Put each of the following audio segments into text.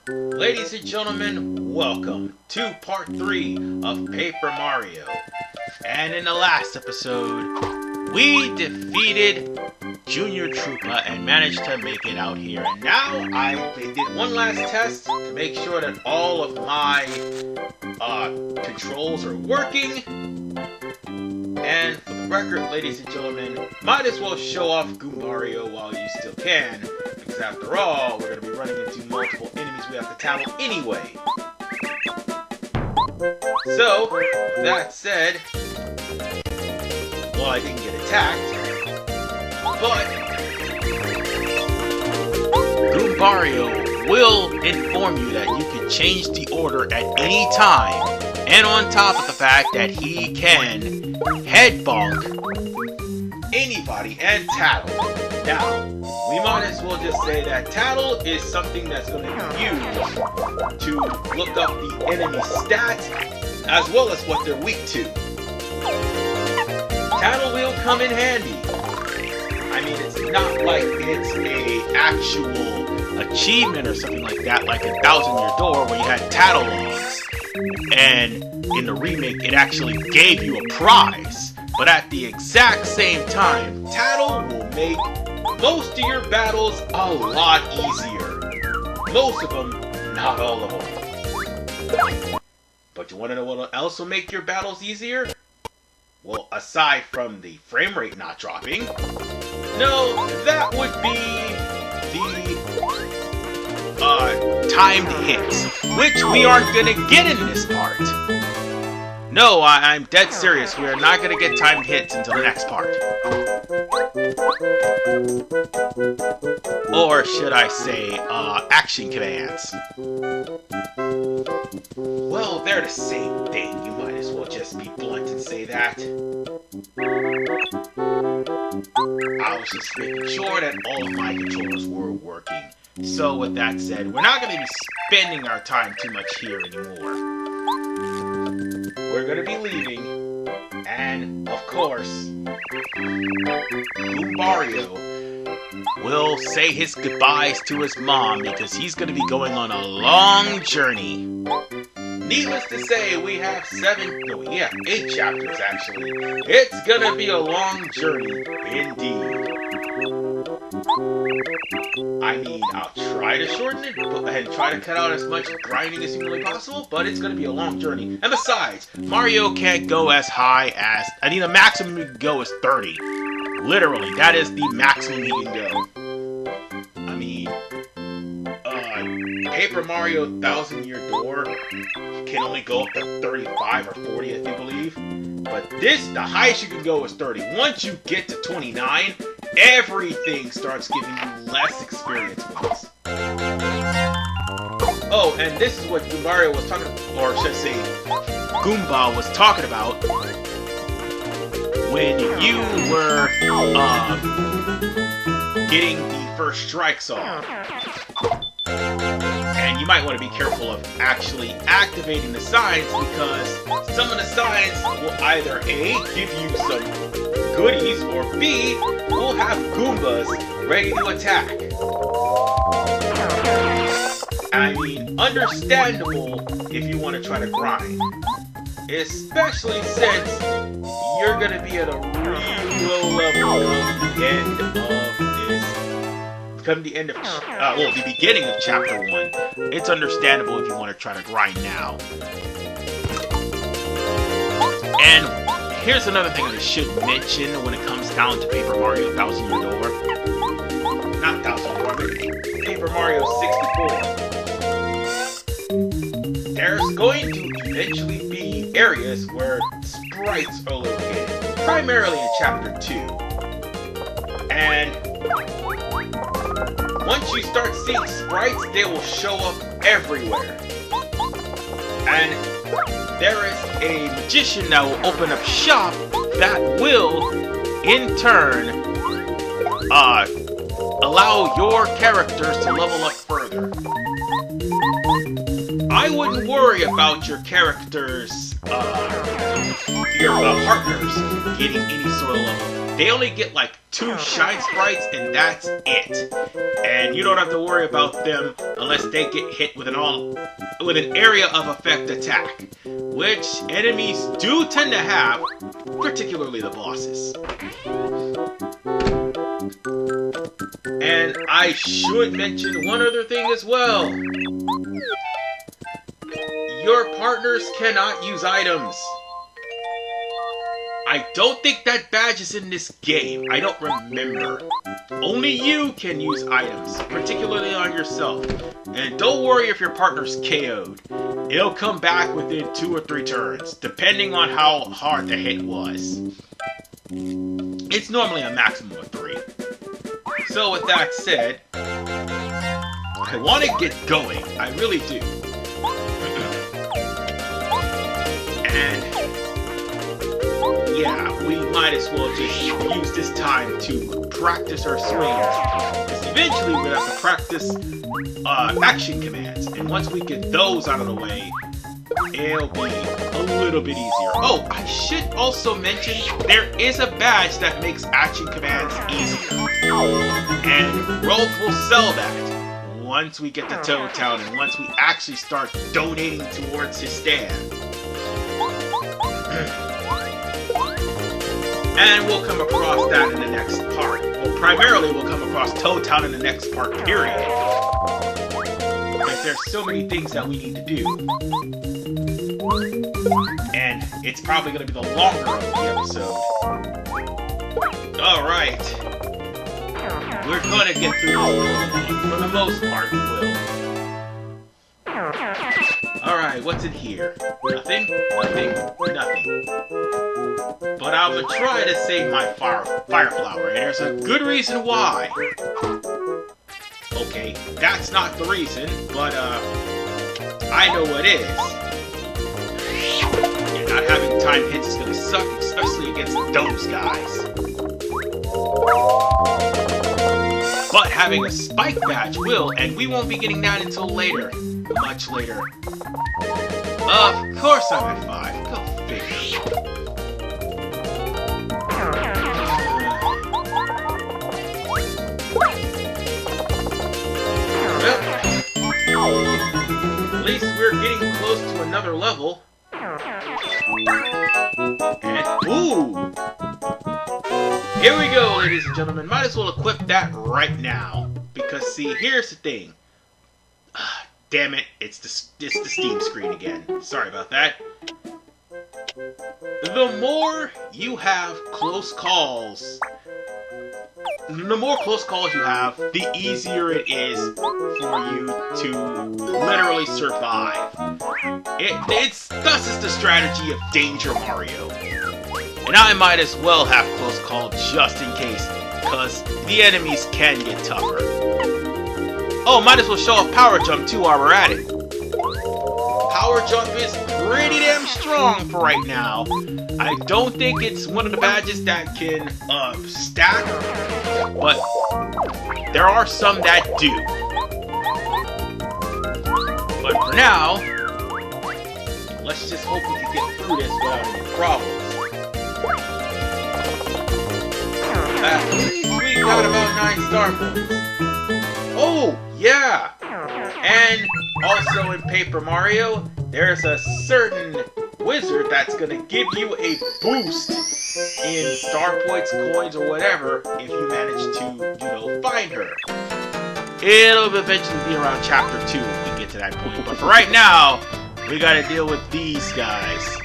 Ladies and gentlemen, welcome to part 3 of Paper Mario. And in the last episode, we defeated Junior Troopa and managed to make it out here. And now I did one last test to make sure that all of my controls are working. And for the record, ladies and gentlemen, might as well show off Goombario while you still can, because after all, we're going to be running into multiple enemies we have to tackle anyway. So, with that said, well, I didn't get attacked, but Goombario will inform you that you can change the order at any time, and on top of the fact that he can head bonk anybody and tattle. Now, we might as well just say that tattle is something that's going to be used to look up the enemy's stats as well as what they're weak to. Tattle will come in handy. I mean, it's not like it's a actual achievement or something like that, like in 1,000 Year Door where you had tattle logs, and in the remake it actually gave you a prize. But at the exact same time, tattle will make most of your battles a lot easier. Most of them, not all of them. But you want to know what else will make your battles easier? Well, aside from the frame rate not dropping, no, that would be the timed hits, which we aren't gonna get in this part. No, I'm dead serious. We are not gonna get timed hits until the next part. Or should I say, action commands. Well, they're the same thing. You might as well just be blunt and say that. I was just making sure that all of my controllers were working. So with that said, we're not going to be spending our time too much here anymore. We're going to be leaving, and of course, Goombario will say his goodbyes to his mom because he's going to be going on a long journey. Needless to say, we have 8 chapters actually. It's going to be a long journey indeed. I mean, I'll try to shorten it and try to cut out as much grinding as humanly possible, but it's going to be a long journey. And besides, Mario can't go as high as... I mean, the maximum he can go is 30. Literally, that is the maximum he can go. I mean, Paper Mario 1,000 Year Door can only go up to 35 or 40, I believe. But this, the highest you can go is 30. Once you get to 29, everything starts giving you less experience points. Oh, and this is what Goombario was talking about, or should I say, Goomba was talking about when you were getting the first strikes off. And you might want to be careful of actually activating the signs, because some of the signs will either A, give you some goodies, or B, will have Goombas ready to attack. I mean, understandable if you want to try to grind. Especially since you're going to be at a really low level at the end of this. Come the end of, the beginning of Chapter 1. It's understandable if you want to try to grind now. And here's another thing I should mention when it comes down to Paper Mario 1,000 Year Door. Not 1,000 Year Door, but Paper Mario 64. There's going to eventually be areas where sprites are located, primarily in Chapter 2. And once you start seeing sprites, they will show up everywhere. And there is a magician that will open up shop that will, in turn, allow your characters to level up further. I wouldn't worry about your characters, your partners getting any sort of level. They only get like 2 shine sprites, and that's it. And you don't have to worry about them unless they get hit with an area of effect attack, which enemies do tend to have, particularly the bosses. And I should mention one other thing as well. Your partners cannot use items. I don't think that badge is in this game. I don't remember. Only you can use items, particularly on yourself. And don't worry if your partner's KO'd. It'll come back within 2 or 3 turns, depending on how hard the hit was. It's normally a maximum of 3. So with that said, I want to get going. I really do. And yeah, we might as well just use this time to practice our swings. Because eventually we're going to have to practice action commands. And once we get those out of the way, it'll be a little bit easier. Oh, I should also mention there is a badge that makes action commands easier. And Rolf will sell that once we get to Toad Town and once we actually start donating towards his stand. And we'll come across that in the next part. Well, primarily we'll come across Toad Town in the next part, period. Because there's so many things that we need to do. And it's probably going to be the longer of the episode. Alright. We're going to get through this for the most part, we will. Alright, what's in here? Nothing, nothing, nothing. But I'm going to try to save my fire flower, and there's a good reason why. Okay, that's not the reason, but I know what is. Yeah, not having time hits is going to suck, especially against those guys. But having a spike badge will, and we won't be getting that until later. Much later. Of course I'm at 5. Go figure. Well, at least we're getting close to another level. And, ooh! Here we go, ladies and gentlemen. Might as well equip that right now. Because, see, here's the thing. Damn it, it's the Steam screen again. Sorry about that. The more you have close calls, the more close calls you have, the easier it is for you to literally survive. Thus is the strategy of Danger Mario. And I might as well have close call just in case, because the enemies can get tougher. Oh, might as well show off Power Jump too while we're at it. Power Jump is pretty damn strong for right now. I don't think it's one of the badges that can stack, but there are some that do. But for now, let's just hope we can get through this without any problems. At least we got about 9 star points. Oh, yeah! And also in Paper Mario, there's a certain wizard that's gonna give you a boost in star points, coins, or whatever if you manage to, you know, find her. It'll eventually be around Chapter 2 when we get to that point. But for right now, we gotta deal with these guys.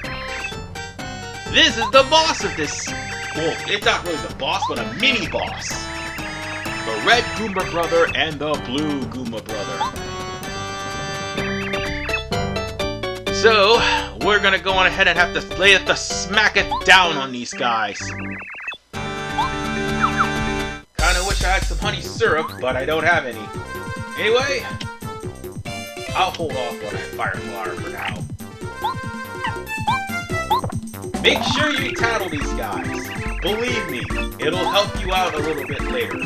This is the boss of this. Well, it's not really the boss, but a mini-boss. The red Goomba brother and the blue Goomba brother. So, we're gonna go on ahead and have to smack it down on these guys. Kinda wish I had some honey syrup, but I don't have any. Anyway, I'll hold off on that fire flower for now. Make sure you tattle these guys. Believe me, it'll help you out a little bit later.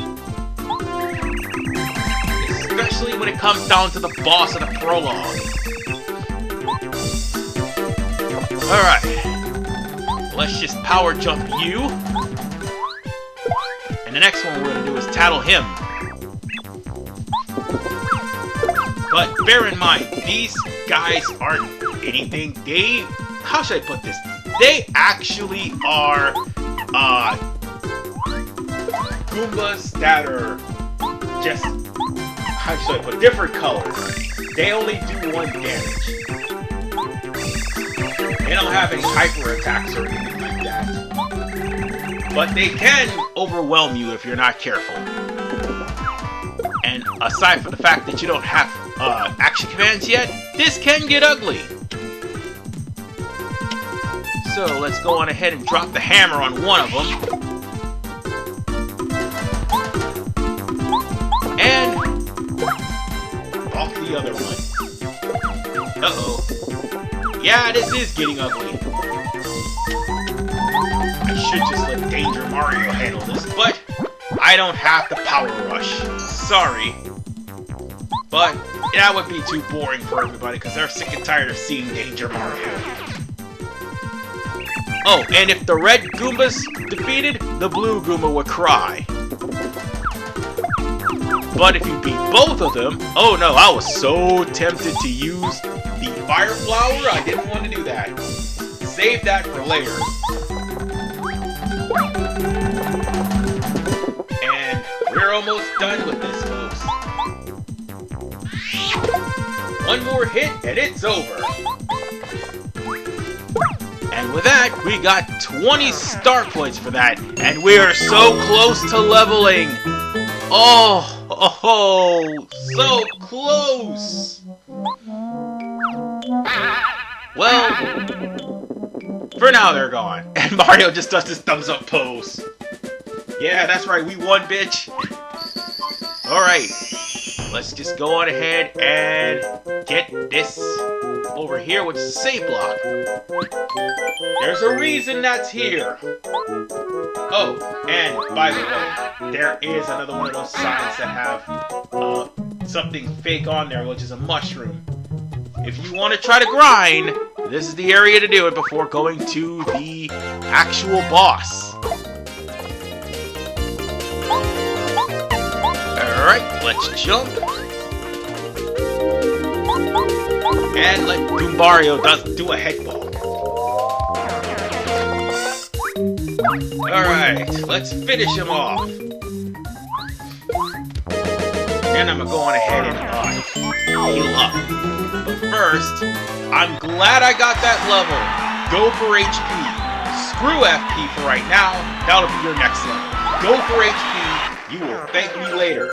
Especially when it comes down to the boss of the prologue. Alright. Let's just power jump you. And the next one we're going to do is tattle him. But bear in mind, these guys aren't anything. How should I put this? They actually are Goombas that are just, how should I put it, different colors. They only do 1 damage. They don't have any hyper attacks or anything like that. But they can overwhelm you if you're not careful. And aside from the fact that you don't have action commands yet, this can get ugly. So let's go on ahead and drop the hammer on one of them. And off the other one. Uh-oh. Yeah, this is getting ugly. I should just let Danger Mario handle this, but I don't have the Power Rush. Sorry. But that would be too boring for everybody because they're sick and tired of seeing Danger Mario. Oh, and if the red Goomba's defeated, the blue Goomba would cry. But if you beat both of them, oh no, I was so tempted to use the Fire Flower, I didn't want to do that. Save that for later. And we're almost done with this, folks. One more hit and it's over. And with that, we got 20 star points for that, and we are so close to leveling. Oh, so close. Well, for now they're gone. And Mario just does his thumbs up pose. Yeah, that's right, we won, bitch. Alright, let's just go on ahead and get this over here, which is a save block. There's a reason that's here. Oh, and by the way, there is another one of those signs that have something fake on there, which is a mushroom. If you want to try to grind, this is the area to do it before going to the actual boss. Alright, let's jump. And let Goombario do a head ball. Alright, let's finish him off. Then I'm gonna go on ahead and heal up. But first, I'm glad I got that level. Go for HP. Screw FP for right now. That'll be your next level. Go for HP. You will thank me later.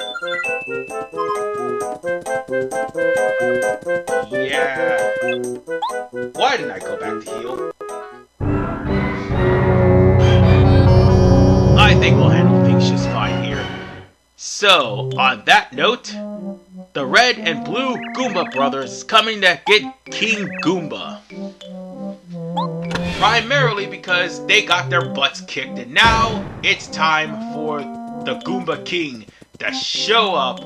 Yeah. Why didn't I go back to heal? I think we'll handle things just fine here. So, on that note, the red and blue Goomba brothers is coming to get King Goomba. Primarily because they got their butts kicked, and now it's time for the Goomba King to show up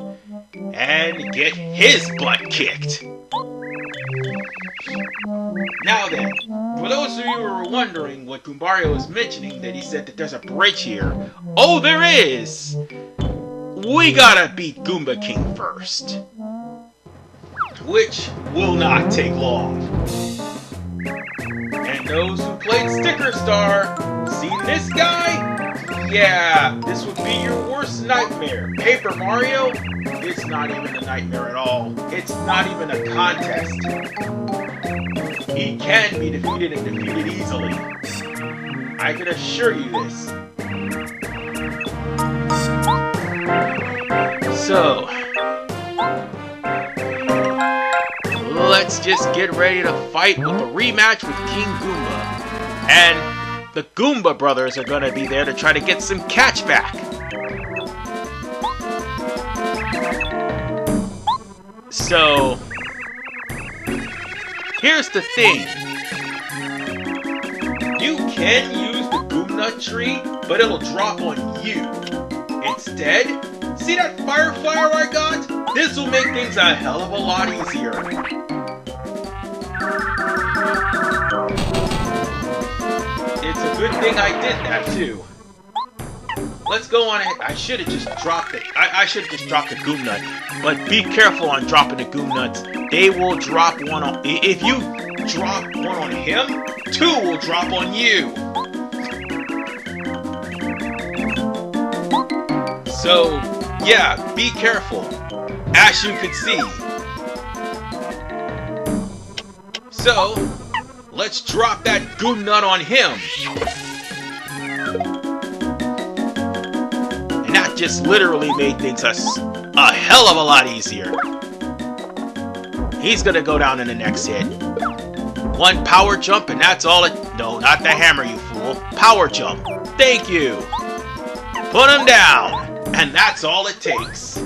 and get his butt kicked. Now then, for those of you who are wondering what Goombario is mentioning, that he said that there's a bridge here. Oh, there is! We gotta beat Goomba King first. Which will not take long. And those who played Sticker Star, seen this guy? Yeah, this would be your worst nightmare. Paper Mario? It's not even a nightmare at all. It's not even a contest. He can be defeated and defeated easily. I can assure you this. So, let's just get ready to fight with a rematch with King Goomba. And the Goomba brothers are gonna be there to try to get some catch back. So, here's the thing. You can use the Goomba tree, but it'll drop on you. Instead, see that fire flower I got? This will make things a hell of a lot easier. It's a good thing I did that too. let's go on ahead. I should have just dropped it. I should have just dropped the Goom Nut. But be careful on dropping the Goom Nuts. They will drop one on... If you drop one on him, two will drop on you. So, yeah, be careful. As you can see. So, let's drop that Goom Nut on him. And that just literally made things a hell of a lot easier. He's gonna go down in the next hit. One power jump and that's all it... No, not the hammer, you fool. Power jump. Thank you. Put him down. And that's all it takes.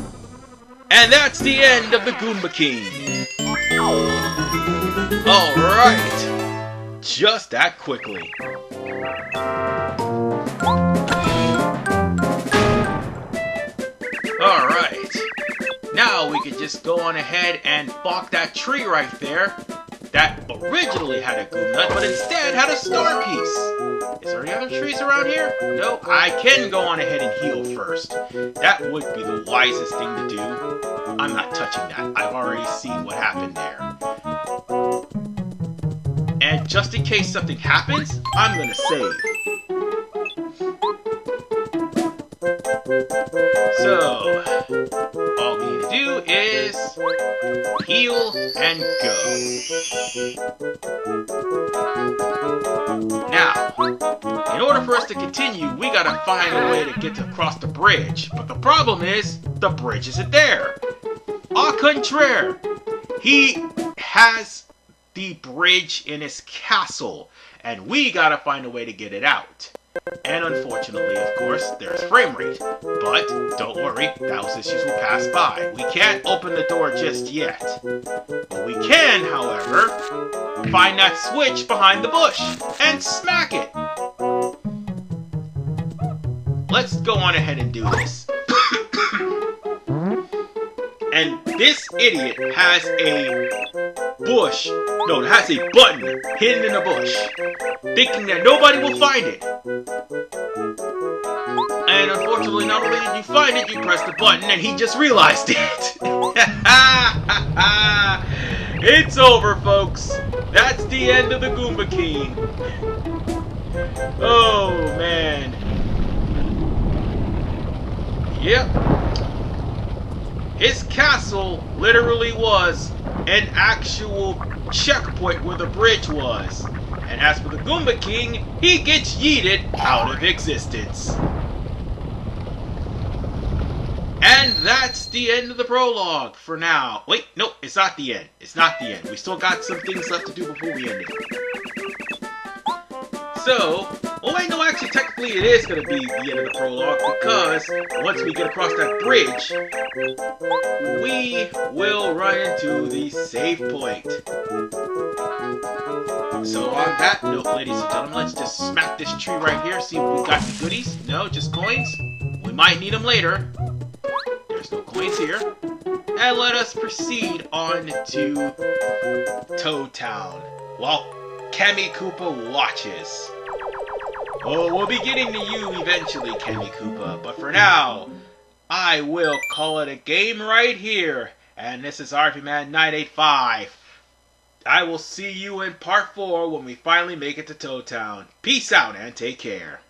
And that's the end of the Goomba King. Alright. Just that quickly. Alright. Now we can just go on ahead and block that tree right there that originally had a Goom Nut, but instead had a star piece. Is there any other trees around here? No, I can go on ahead and heal first. That would be the wisest thing to do. I'm not touching that. I've already seen what happened there. And just in case something happens, I'm gonna save. So, all we need to do is heal and go. Now, in order for us to continue, we gotta find a way to get across the bridge. But the problem is, the bridge isn't there. Au contraire, he has the bridge in his castle, and we gotta find a way to get it out. And unfortunately, of course, there's frame rate. But don't worry, those issues will pass by. We can't open the door just yet. But we can, however, find that switch behind the bush and smack it. Let's go on ahead and do this. And this idiot has a bush. No, it has a button hidden in a bush, thinking that nobody will find it. And unfortunately, not only did you find it, you pressed the button and he just realized it. It's over, folks. That's the end of the Goomba King. Oh, man. Yep. His castle literally was an actual checkpoint where the bridge was. And as for the Goomba King, he gets yeeted out of existence. And that's the end of the prologue for now. Wait, no, it's not the end. It's not the end. We still got some things left to do before we end it. So, oh wait, no, actually, technically it is going to be the end of the prologue because once we get across that bridge, we will run into the save point. So on that note, ladies and gentlemen, let's just smack this tree right here, see if we got any goodies. No, just coins. We might need them later. There's no coins here. And let us proceed on to Toad Town while Kammy Koopa watches. Oh, we'll be getting to you eventually, Kammy Koopa, but for now, I will call it a game right here. And this is RPMan 985. I will see you in part 4 when we finally make it to Toad Town. Peace out and take care.